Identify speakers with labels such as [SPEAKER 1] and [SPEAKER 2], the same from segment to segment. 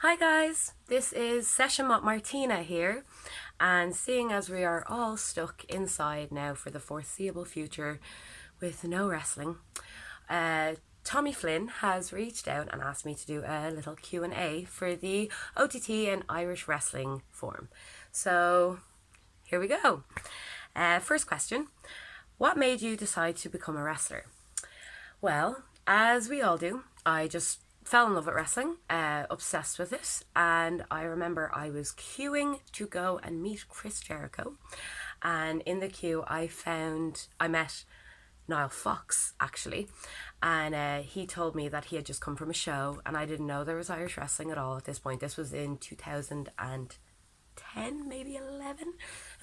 [SPEAKER 1] Hi guys, this is Session Moth Martina here, and seeing as we are all stuck inside now for the foreseeable future with no wrestling, Tommy Flynn has reached out and asked me to do a little Q&A for the OTT and Irish Wrestling forum. So here we go. First question, what made you decide to become a wrestler? Well, as we all do, I just fell in love with wrestling, obsessed with it, and I remember I was queuing to go and meet Chris Jericho, and in the queue I met Niall Fox actually, and he told me that he had just come from a show, and I didn't know there was Irish wrestling at all at this point. This was in 2010, maybe 11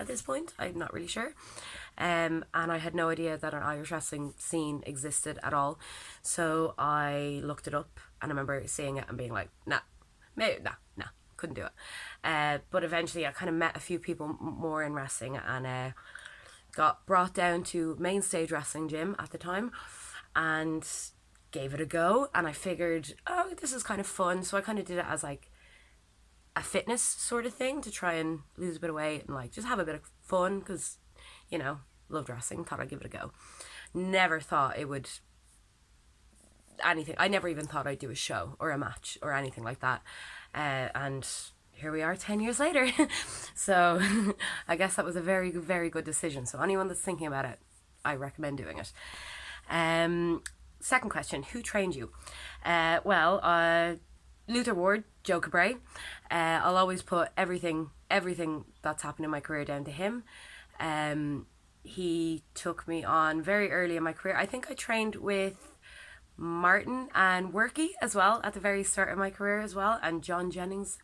[SPEAKER 1] at this point, I'm not really sure. And I had no idea that an Irish wrestling scene existed at all. So I looked it up, and I remember seeing it and being like, nah, couldn't do it. But eventually I kind of met a few people more in wrestling, and got brought down to Main Stage Wrestling Gym at the time and gave it a go. And I figured, oh, this is kind of fun. So I kind of did it as like a fitness sort of thing to try and lose a bit of weight and like just have a bit of fun because, loved wrestling, thought I'd give it a go. Never thought it would anything. I never even thought I'd do a show or a match or anything like that. And here we are 10 years later. So I guess that was a very, very good decision. So anyone that's thinking about it, I recommend doing it. Second question, who trained you? Luther Ward, Joe Cabray. I'll always put everything that's happened in my career down to him. He took me on very early in my career. I think I trained with Martin and Worky as well at the very start of my career as well, and John Jennings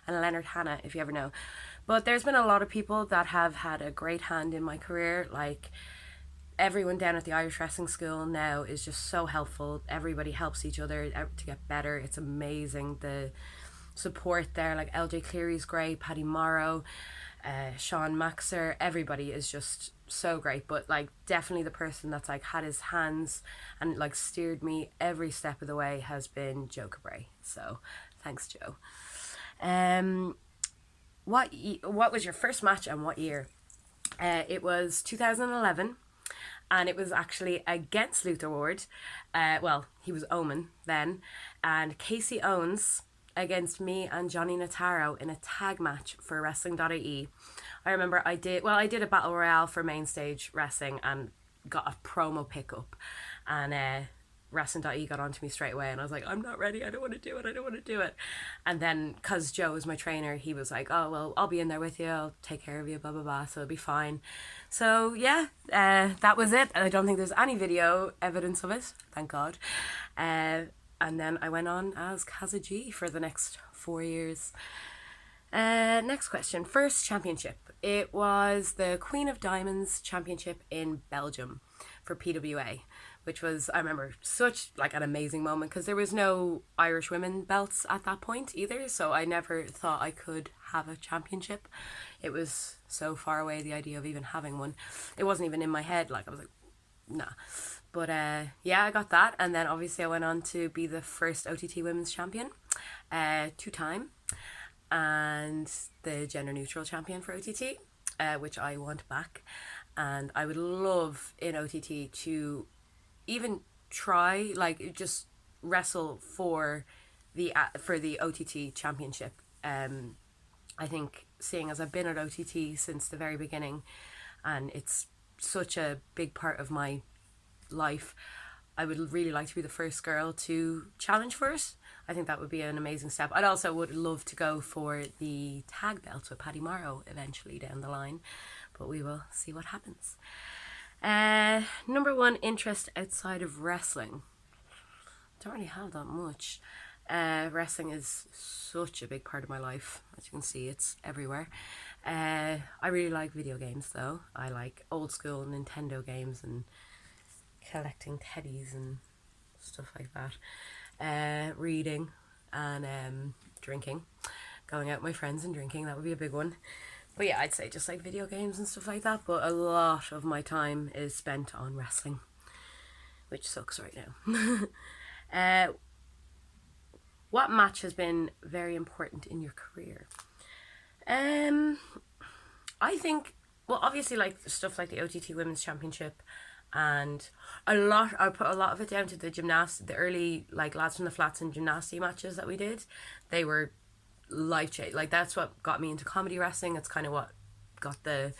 [SPEAKER 1] and Leonard Hanna, if you ever know. But there's been a lot of people that have had a great hand in my career, like everyone down at the Irish Wrestling School now is just so helpful. Everybody helps each other to get better. It's amazing, the support there. Like LJ Cleary's great, Paddy Morrow, Sean Maxer, everybody is just so great. But like definitely the person that's like had his hands and like steered me every step of the way has been Joe Cabray. So thanks, Joe. What was your first match and what year? It was 2011. And it was actually against Luther Ward. He was Omen then. And Casey Owens against me and Johnny Notaro in a tag match for Wrestling.ie. I remember I did a battle royale for Main Stage Wrestling and got a promo pickup. And Wrestling.ie got onto me straight away, and I was like, I'm not ready, I don't want to do it. And then because Joe was my trainer, he was like, oh well, I'll be in there with you, I'll take care of you, blah blah blah, so it'll be fine. So yeah, that was it. I don't think there's any video evidence of it, thank God. And then I went on as Kaza G for the next 4 years. Next question, first championship. It was the Queen of Diamonds championship in Belgium for PWA, which was, I remember, such like an amazing moment because there was no Irish women belts at that point either, so I never thought I could have a championship. It was so far away, the idea of even having one. It wasn't even in my head, like I was like, nah. But yeah, I got that, and then obviously I went on to be the first OTT women's champion, 2-time, and the gender neutral champion for OTT, which I want back. And I would love in OTT to even try, like, just wrestle for the OTT championship. I think, seeing as I've been at OTT since the very beginning, and it's such a big part of my life, I would really like to be the first girl to challenge for it. I think that would be an amazing step. I'd also would love to go for the tag belts with Paddy Morrow eventually down the line, but we will see what happens. Number one interest outside of wrestling. Don't really have that much. Wrestling is such a big part of my life. As you can see, it's everywhere. I really like video games though. I like old school Nintendo games and collecting teddies and stuff like that. Reading and drinking. Going out with my friends and drinking, that would be a big one. But yeah, I'd say just like video games and stuff like that. But a lot of my time is spent on wrestling, which sucks right now. What match has been very important in your career? Um, I think, well, obviously, like stuff like the OTT Women's Championship, and I put a lot of it down to the early like lads from the flats and gymnasty matches that we did. They were life changing. Like that's what got me into comedy wrestling. It's kind of what got the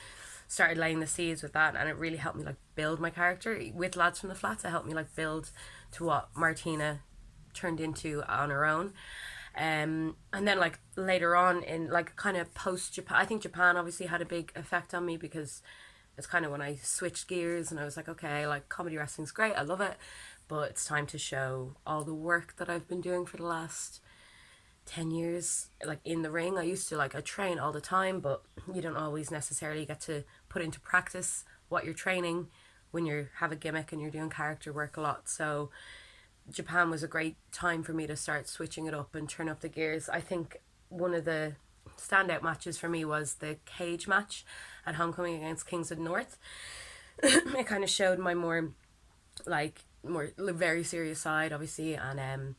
[SPEAKER 1] started laying the seeds with that, and it really helped me like build my character with lads from the flats. It helped me like build to what Martina turned into on her own. And then like later on in like kind of post Japan, I think Japan obviously had a big effect on me because it's kind of when I switched gears and I was like, okay, like comedy wrestling's great, I love it, but it's time to show all the work that I've been doing for the last 10 years like in the ring. I used to like I train all the time, but you don't always necessarily get to put into practice what you're training when you have a gimmick and you're doing character work a lot. So Japan was a great time for me to start switching it up and turn up the gears. I think one of the standout matches for me was the cage match at Homecoming against Kings of the North. It kind of showed my more very serious side, obviously, and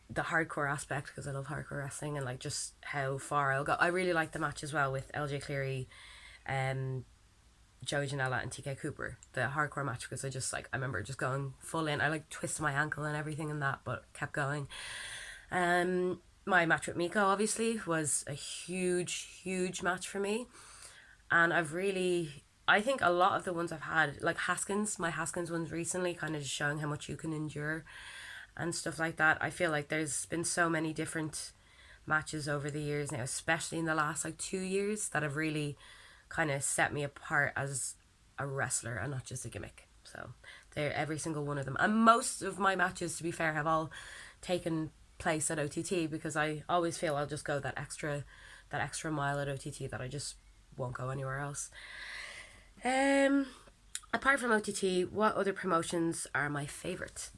[SPEAKER 1] the hardcore aspect because I love hardcore wrestling and like just how far I'll go. I really liked the match as well with LJ Cleary, Joey Janela and TK Cooper, the hardcore match, because I remember just going full in. I like twisted my ankle and everything in that, but kept going. My match with Miko obviously was a huge match for me, and I think a lot of the ones I've had, like my Haskins ones recently, kind of just showing how much you can endure and stuff like that. I feel like there's been so many different matches over the years now, especially in the last like 2 years, that have really kind of set me apart as a wrestler and not just a gimmick. So they're every single one of them, and most of my matches, to be fair, have all taken place at OTT because I always feel I'll just go that extra mile at OTT that I just won't go anywhere else. Apart from OTT, what other promotions are my favourite?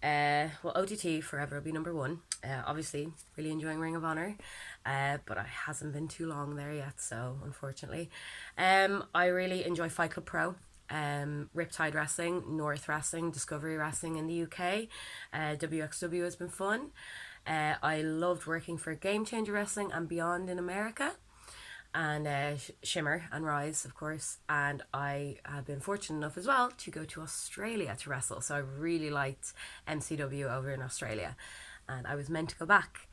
[SPEAKER 1] Well, OTT forever will be number one. Obviously, really enjoying Ring of Honor, but I hasn't been too long there yet, so unfortunately. I really enjoy Fight Club Pro, Riptide Wrestling, North Wrestling, Discovery Wrestling in the UK. WXW has been fun. I loved working for Game Changer Wrestling and Beyond in America, and Shimmer and Rise, of course. And I have been fortunate enough as well to go to Australia to wrestle. So I really liked MCW over in Australia, and I was meant to go back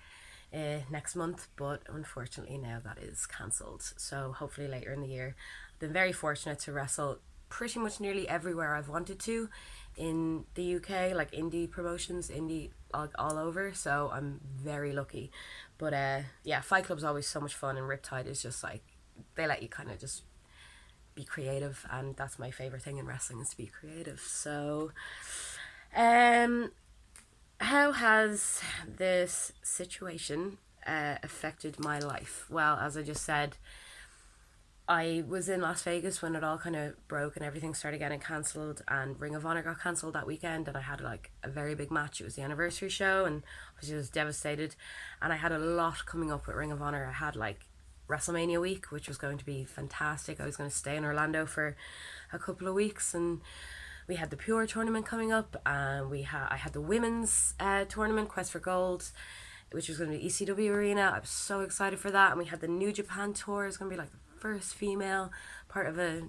[SPEAKER 1] next month, but unfortunately now that is cancelled. So hopefully later in the year. I've been very fortunate to wrestle pretty much nearly everywhere I've wanted to in the UK, like indie promotions, all over. So I'm very lucky. But yeah, Fight Club's always so much fun, and Riptide is just like, they let you kind of just be creative, and that's my favorite thing in wrestling, is to be creative. So how has this situation affected my life? Well, as I just said, I was in Las Vegas when it all kind of broke and everything started getting cancelled, and Ring of Honor got cancelled that weekend, and I had like a very big match. It was the anniversary show, and I was devastated, and I had a lot coming up with Ring of Honor. I had like WrestleMania week, which was going to be fantastic. I was going to stay in Orlando for a couple of weeks, and we had the Pure tournament coming up, and I had the women's tournament, Quest for Gold, which was going to be ECW Arena. I was so excited for that. And we had the New Japan tour. It's going to be like the first female part of a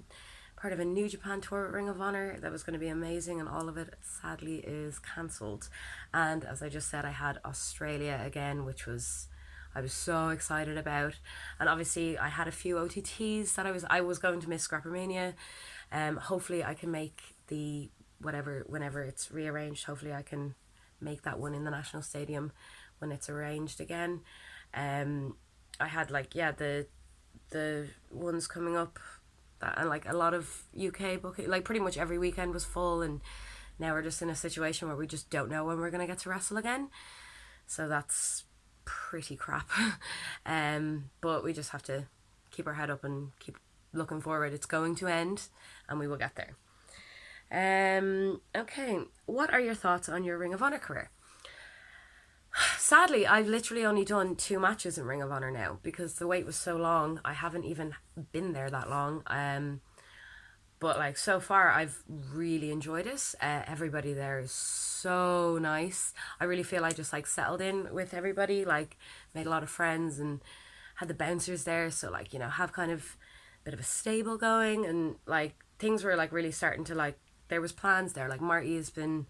[SPEAKER 1] New Japan tour at Ring of Honor. That was going to be amazing, and all of it sadly is cancelled. And as I just said, I had Australia again, which I was so excited about. And obviously I had a few OTTs that I was going to miss Scrappermania. Hopefully I can make the whenever it's rearranged, hopefully I can make that one in the National Stadium when it's arranged again. I had like the ones coming up and like a lot of UK booking, like pretty much every weekend was full, and now we're just in a situation where we just don't know when we're going to get to wrestle again. So that's pretty crap. But we just have to keep our head up and keep looking forward. It's going to end and we will get there. Okay, what are your thoughts on your Ring of Honor career? Sadly, I've literally only done 2 matches in Ring of Honor now because the wait was so long. I haven't even been there that long. But like so far, I've really enjoyed it. Everybody there is so nice. I really feel I just like settled in with everybody, like made a lot of friends and had the bouncers there. So like, you know, have kind of a bit of a stable going, and like things were like really starting to like, there was plans there. Like Marty has been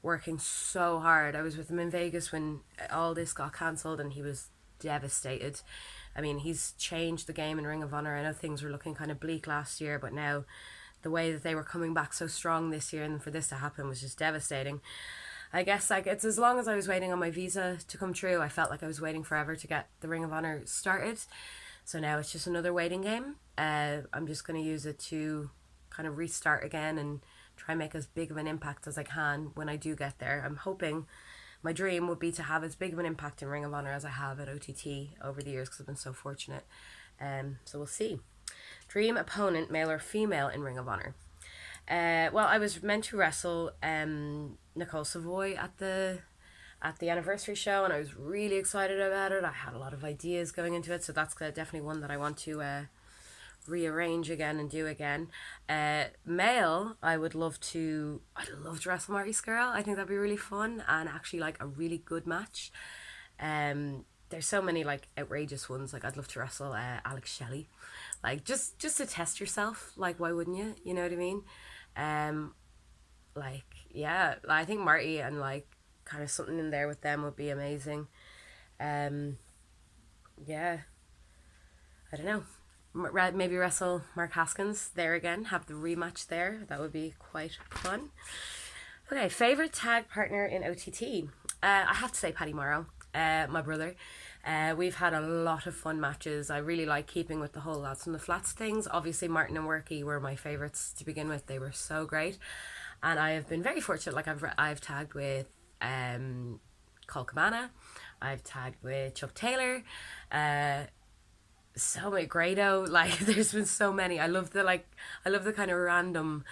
[SPEAKER 1] working so hard. I was with him in Vegas when all this got cancelled, and he was devastated. I mean, he's changed the game in Ring of Honor. I know things were looking kind of bleak last year, but now the way that they were coming back so strong this year, and for this to happen was just devastating. I guess like it's as long as I was waiting on my visa to come true, I felt like I was waiting forever to get the Ring of Honor started. So now it's just another waiting game. I'm just going to use it to kind of restart again and try and make as big of an impact as I can when I do get there. I'm hoping, my dream would be to have as big of an impact in Ring of Honor as I have at OTT over the years, because I've been so fortunate. So we'll see. Dream opponent, male or female, in Ring of Honor. Well, I was meant to wrestle Nicole Savoy at the anniversary show, and I was really excited about it. I had a lot of ideas going into it, so that's definitely one that I want to rearrange again and do again. Male, I'd love to wrestle Marty Skrull. I think that'd be really fun and actually like a really good match. There's so many like outrageous ones. Like I'd love to wrestle Alex Shelley, like just to test yourself. Like why wouldn't you? You know what I mean? Like yeah, I think Marty and like kind of something in there with them would be amazing. Um, yeah, I don't know. Maybe wrestle Mark Haskins there again. Have the rematch there. That would be quite fun. Okay, favorite tag partner in OTT. I have to say Paddy Morrow, my brother. We've had a lot of fun matches. I really like keeping with the whole Lads from the Flats things. Obviously, Martin and Worky were my favourites to begin with. They were so great. And I have been very fortunate. Like, I've tagged with Cole Cabana. I've tagged with Chuck Taylor. So many Grado. Like, there's been so many. I love the kind of random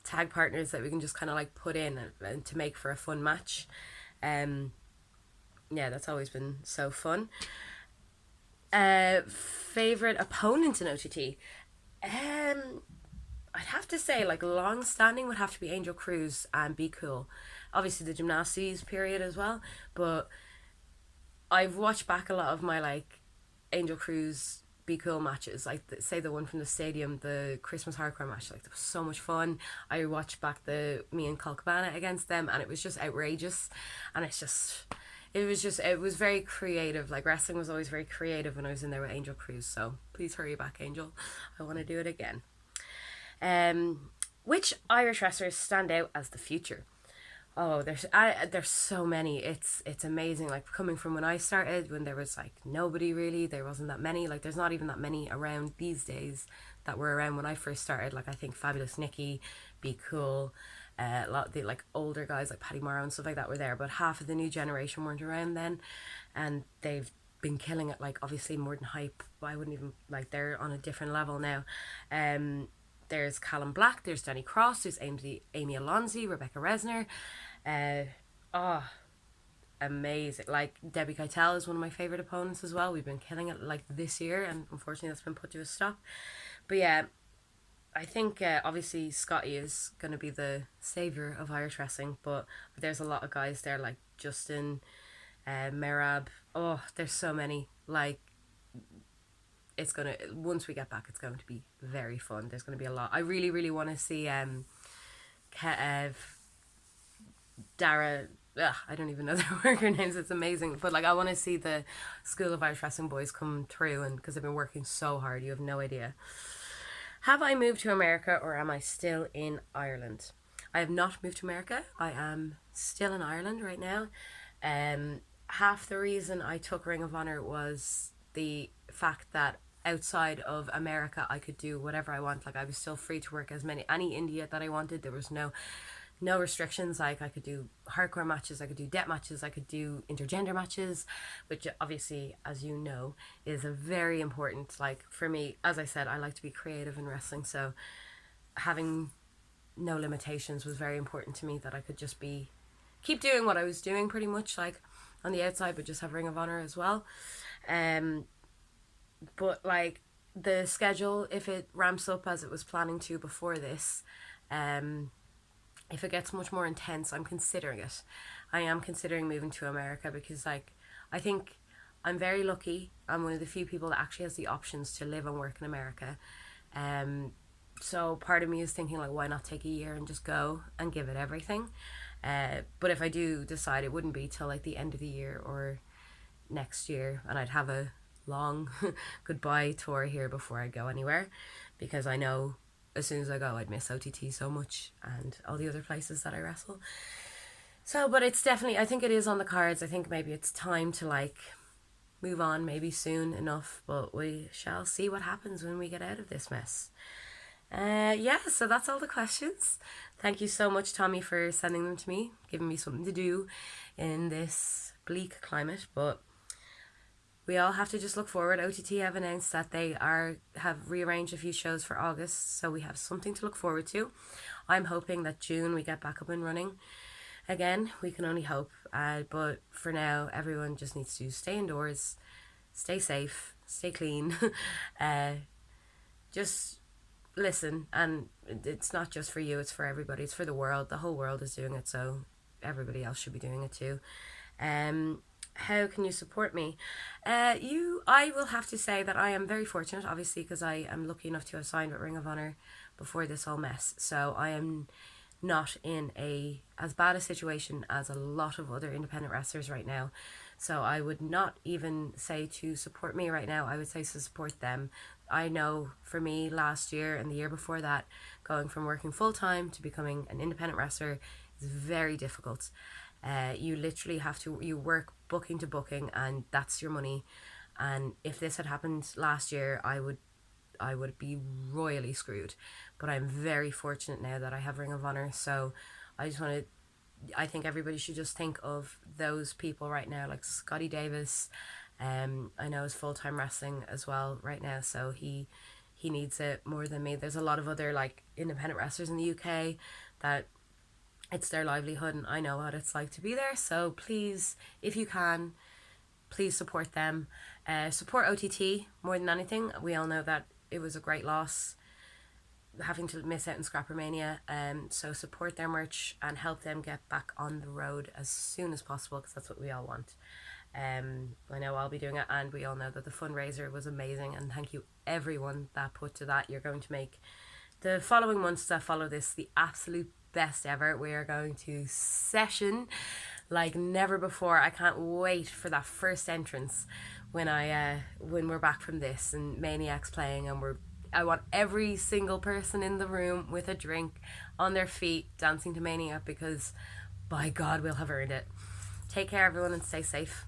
[SPEAKER 1] tag partners that we can just kind of like put in and to make for a fun match. Yeah, that's always been so fun. Favorite opponent in OTT. I'd have to say like long standing would have to be Angel Cruz and Be Cool. Obviously the gymnasties period as well, but I've watched back a lot of my like Angel Cruz Be Cool matches, like say the one from the stadium, the Christmas hardcore match. Like, that was so much fun. I watched back the me and Cole Cabana against them, and it was just outrageous. And it was very creative. Like, wrestling was always very creative when I was in there with Angel Cruz. So please hurry back, Angel. I want to do it again. Which Irish wrestlers stand out as the future? Oh, there's so many. It's amazing. Like, coming from when I started, when there was like nobody really, there wasn't that many. Like, there's not even that many around these days that were around when I first started. Like, I think Fabulous Nikki, Be Cool, a lot of the like older guys like Paddy Morrow and stuff like that were there, but half of the new generation weren't around then, and they've been killing it. Like, obviously more than Hype, but I wouldn't even like, they're on a different level now. There's Callum Black, there's Danny Cross, there's Amy Alonzi, Rebecca Resner. Oh, amazing. Like, Debbie Keitel is one of my favourite opponents as well. We've been killing it like this year, and unfortunately that's been put to a stop. But yeah, I think obviously Scotty is going to be the saviour of Irish wrestling, but there's a lot of guys there like Justin, Merab. Oh, there's so many. Like, it's gonna, once we get back, it's going to be very fun. There's going to be a lot. I really, really want to see Dara. I don't even know their worker names. It's amazing, but like, I want to see the School of Irish Wrestling boys come through, and because they've been working so hard, you have no idea. Have I moved to America, or am I still in Ireland? I have not moved to America. I am still in Ireland right now. Half the reason I took Ring of Honor was the fact that outside of America I could do whatever I want. Like, I was still free to work any India that I wanted. There was no restrictions. Like, I could do hardcore matches, I could do death matches, I could do intergender matches, which obviously, as you know, is a very important, like, for me, as I said, I like to be creative in wrestling, so having no limitations was very important to me, that I could just keep doing what I was doing pretty much, like, on the outside, but just have Ring of Honor as well. But like, the schedule, if it ramps up as it was planning to before this, um, if it gets much more intense, I'm considering it. I am considering moving to America because, like, I think I'm very lucky. I'm one of the few people that actually has the options to live and work in America. Um, so part of me is thinking, like, why not take a year and just go and give it everything? But if I do decide, it wouldn't be till like the end of the year or next year, and I'd have a long goodbye tour here before I go anywhere, because I know as soon as I go, I'd miss OTT so much and all the other places that I wrestle. So, but it's definitely, I think it is on the cards. I think maybe it's time to like move on, maybe soon enough, but we shall see what happens when we get out of this mess. Yeah, so that's all the questions. Thank you so much, Tommy, for sending them to me, giving me something to do in this bleak climate. But we all have to just look forward. OTT have announced that they have rearranged a few shows for August, so we have something to look forward to. I'm hoping that June we get back up and running again. We can only hope. But for now, everyone just needs to stay indoors, stay safe, stay clean. Just listen, and it's not just for you, it's for everybody, it's for the world. The whole world is doing it, so everybody else should be doing it too. How can you support me? I will have to say that I am very fortunate, obviously, because I am lucky enough to have signed with Ring of Honor before this whole mess, so I am not in a as bad a situation as a lot of other independent wrestlers right now. So I would not even say to support me right now. I would say to support them. I know for me last year and the year before that, going from working full time to becoming an independent wrestler is very difficult. You literally have to, you work booking to booking, and that's your money. And if this had happened last year, I would be royally screwed. But I'm very fortunate now that I have Ring of Honor. So I just want to, I think everybody should just think of those people right now, like Scotty Davis. I know is full time wrestling as well right now, so he needs it more than me. There's a lot of other like independent wrestlers in the UK that it's their livelihood, and I know what it's like to be there. So please, if you can, please support them. Support OTT more than anything. We all know that it was a great loss having to miss out in Scrappermania. So support their merch and help them get back on the road as soon as possible, because that's what we all want. I know I'll be doing it, and we all know that the fundraiser was amazing, and thank you everyone that put to that. You're going to make the following months that follow this the absolute best ever. We are going to session like never before. I can't wait for that first entrance when we're back from this and Maniac's playing, and I want every single person in the room with a drink on their feet dancing to Maniac, because by God, we'll have earned it. Take care, everyone, and stay safe.